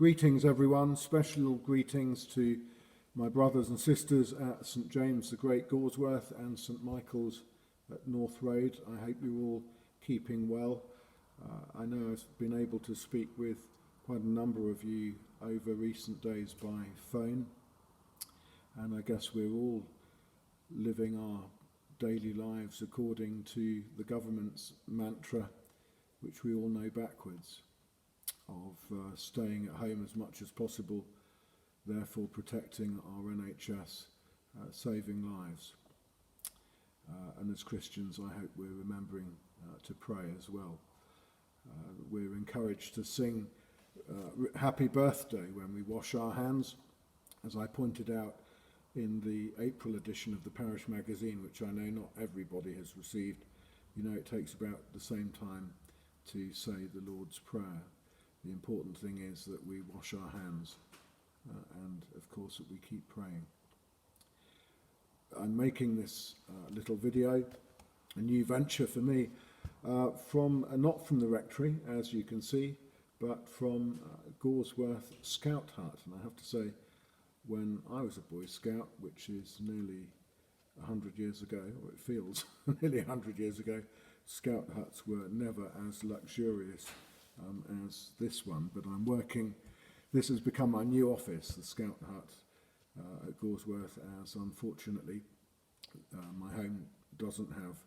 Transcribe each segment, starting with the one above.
Greetings everyone, special greetings to my brothers and sisters at St James the Great Goresworth and St Michael's at North Road. I hope you're all keeping well. I know I've been able to speak with quite a number of you over recent days by phone, and I guess we're all living our daily lives according to the government's mantra, which we all know backwards, of staying at home as much as possible, therefore protecting our NHS, saving lives. And as Christians, I hope we're remembering to pray as well. We're encouraged to sing Happy Birthday when we wash our hands, as I pointed out in the April edition of the Parish Magazine, which I know not everybody has received. You know, it takes about the same time to say the Lord's Prayer. The important thing is that we wash our hands and, of course, that we keep praying. I'm making this little video, a new venture for me, from not from the rectory, as you can see, but from Goresworth Scout Hut. And I have to say, when I was a Boy Scout, which is nearly 100 years ago, or it feels nearly 100 years ago, Scout huts were never as luxurious as this one, but I'm working, this has become my new office, the Scout Hut at Goresworth, as unfortunately my home doesn't have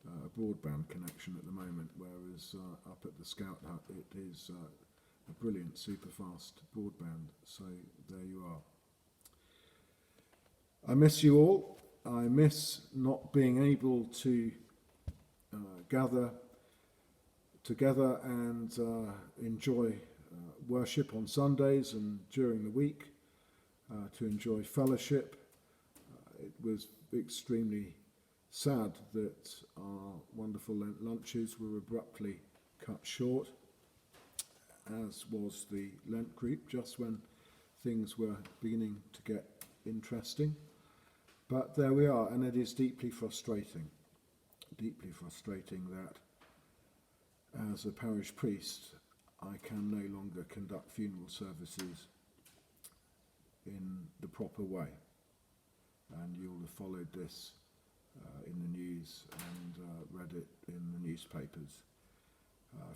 a broadband connection at the moment, whereas up at the Scout Hut it is a brilliant super fast broadband, so there you are. I miss you all. I miss not being able to gather together and enjoy worship on Sundays and during the week, to enjoy fellowship. It was extremely sad that our wonderful Lent lunches were abruptly cut short, as was the Lent group, just when things were beginning to get interesting. But there we are, and it is deeply frustrating that as a parish priest, I can no longer conduct funeral services in the proper way. And you'll have followed this in the news and read it in the newspapers.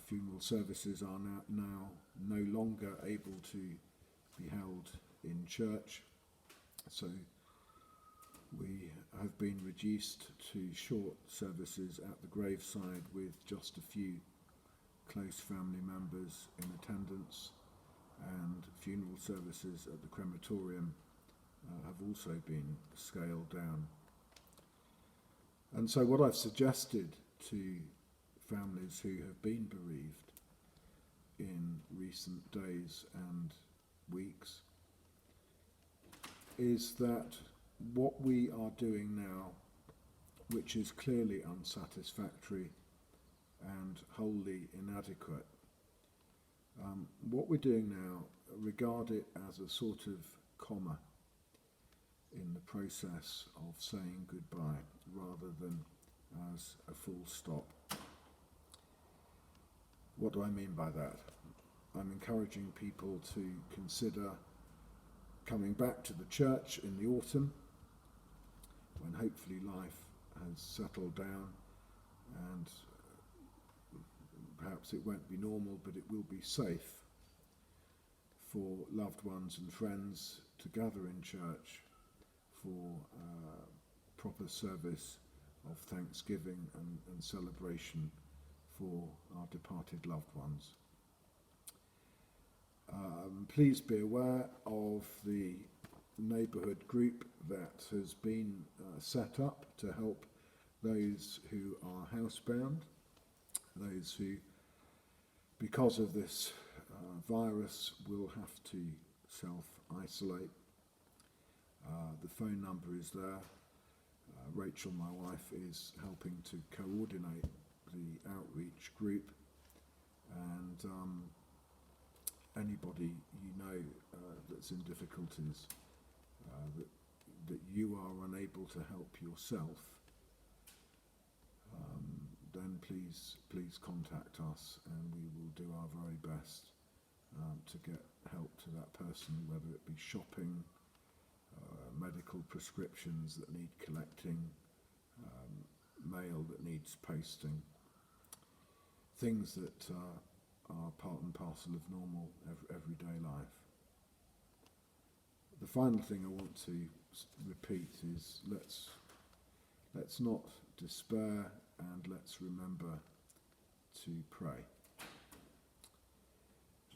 Funeral services are now no longer able to be held in church, so we have been reduced to short services at the graveside with just a few close family members in attendance, and funeral services at the crematorium have also been scaled down. And so what I've suggested to families who have been bereaved in recent days and weeks is that what we are doing now, which is clearly unsatisfactory and wholly inadequate, what we're doing now, regard it as a sort of comma in the process of saying goodbye rather than as a full stop. What do I mean by that? I'm encouraging people to consider coming back to the church in the autumn, when hopefully life has settled down and perhaps it won't be normal, but it will be safe for loved ones and friends to gather in church for proper service of thanksgiving and celebration for our departed loved ones. Please be aware of the neighbourhood group that has been set up to help those who are housebound, those who, because of this virus, will have to self-isolate. The phone number is there. Rachel, my wife, is helping to coordinate the outreach group, and anybody you know that's in difficulties, that you are unable to help yourself, then please contact us, and we will do our very best to get help to person, whether it be shopping, medical prescriptions that need collecting, mail that needs posting, things that are part and parcel of normal everyday life. The final thing I want to repeat is let's not despair, and let's remember to pray.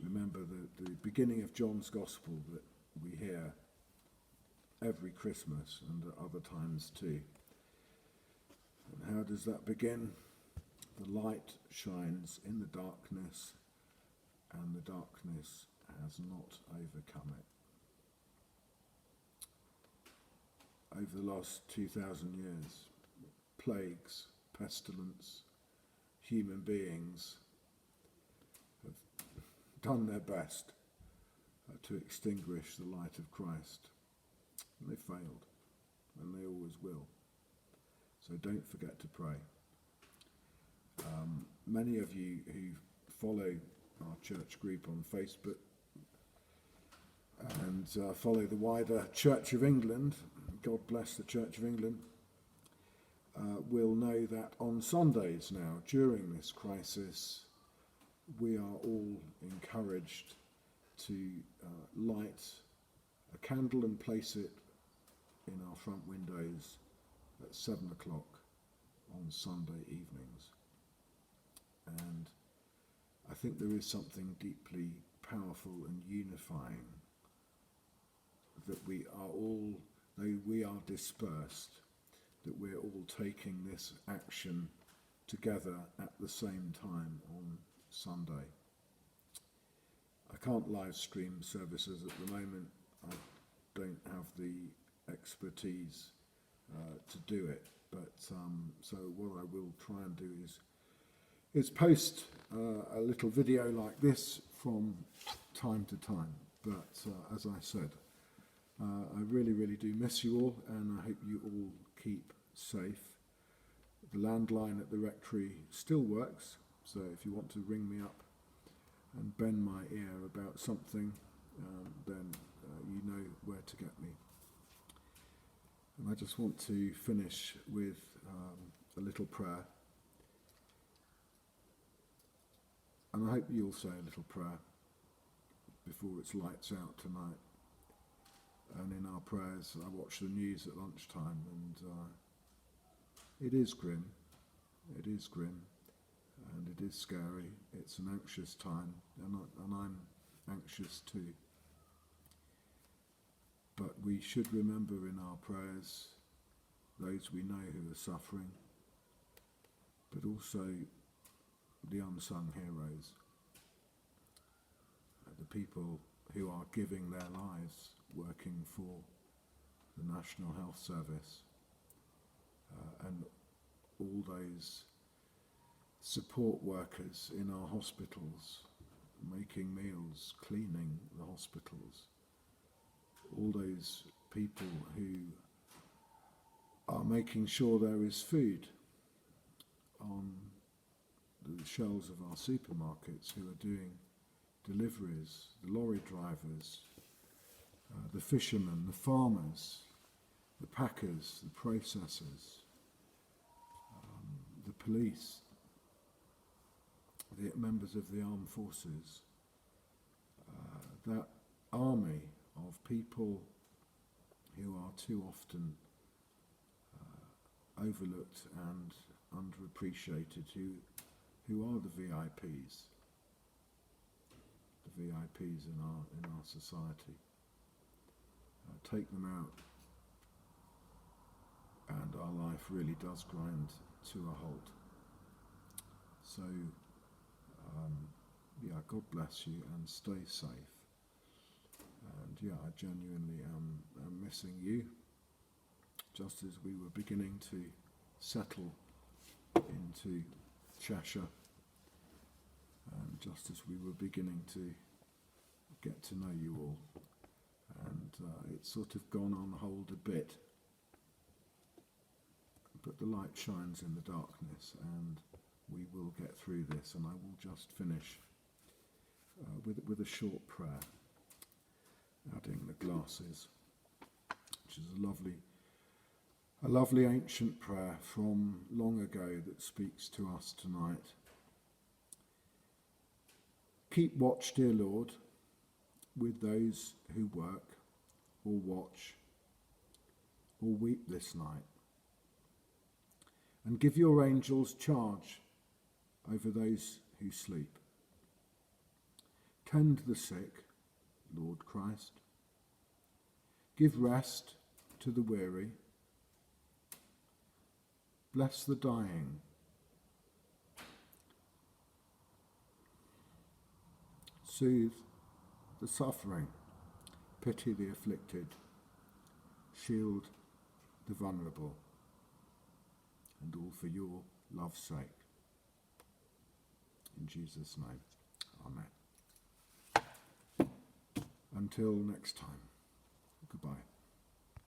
Remember the beginning of John's Gospel that we hear every Christmas and at other times too. And how does that begin? The light shines in the darkness, and the darkness has not overcome it. Over the last 2,000 years, plagues, pestilence, human beings have done their best to extinguish the light of Christ. And they failed, and they always will. So don't forget to pray. Many of you who follow our church group on Facebook and follow the wider Church of England, God bless the Church of England, will know that on Sundays now, during this crisis, we are all encouraged to light a candle and place it in our front windows at 7 o'clock on Sunday evenings. And I think there is something deeply powerful and unifying that we are all, though we are dispersed, that we're all taking this action together at the same time on Sunday. I can't live stream services at the moment. I don't have the expertise to do it, but so what I will try and do is post a little video like this from time to time. But as I said, I really, really do miss you all, and I hope you all keep safe. The landline at the rectory still works, so if you want to ring me up and bend my ear about something, then you know where to get me. And I just want to finish with a little prayer. And I hope you'll say a little prayer before it's lights out tonight. And in our prayers, I watch the news at lunchtime, and it is grim. It is grim, and it is scary. It's an anxious time, and I'm anxious too. But we should remember in our prayers those we know who are suffering, but also the unsung heroes, the people who are giving their lives working for the National Health Service, and all those support workers in our hospitals, making meals, cleaning the hospitals, all those people who are making sure there is food on the shelves of our supermarkets, who are doing deliveries, the lorry drivers, the fishermen, the farmers, the packers, the processors, the police, the members of the armed forces, that army of people who are too often overlooked and underappreciated, who are the VIPs in our society. Take them out, and our life really does grind to a halt. So, God bless you and stay safe. And I genuinely am missing you. Just as we were beginning to settle into Cheshire, and just as we were beginning to get to know you all, and it's sort of gone on hold a bit, but the light shines in the darkness, and we will get through this. And I will just finish with a short prayer. adding the glasses, which is a lovely ancient prayer from long ago that speaks to us tonight. Keep watch, dear Lord, with those who work or watch or weep this night, and give your angels charge over those who sleep. Tend the sick, Lord Christ. Give rest to the weary. Bless the dying. Soothe the suffering. Pity the afflicted. Shield the vulnerable. And all for your love's sake. In Jesus' name, amen. Until next time.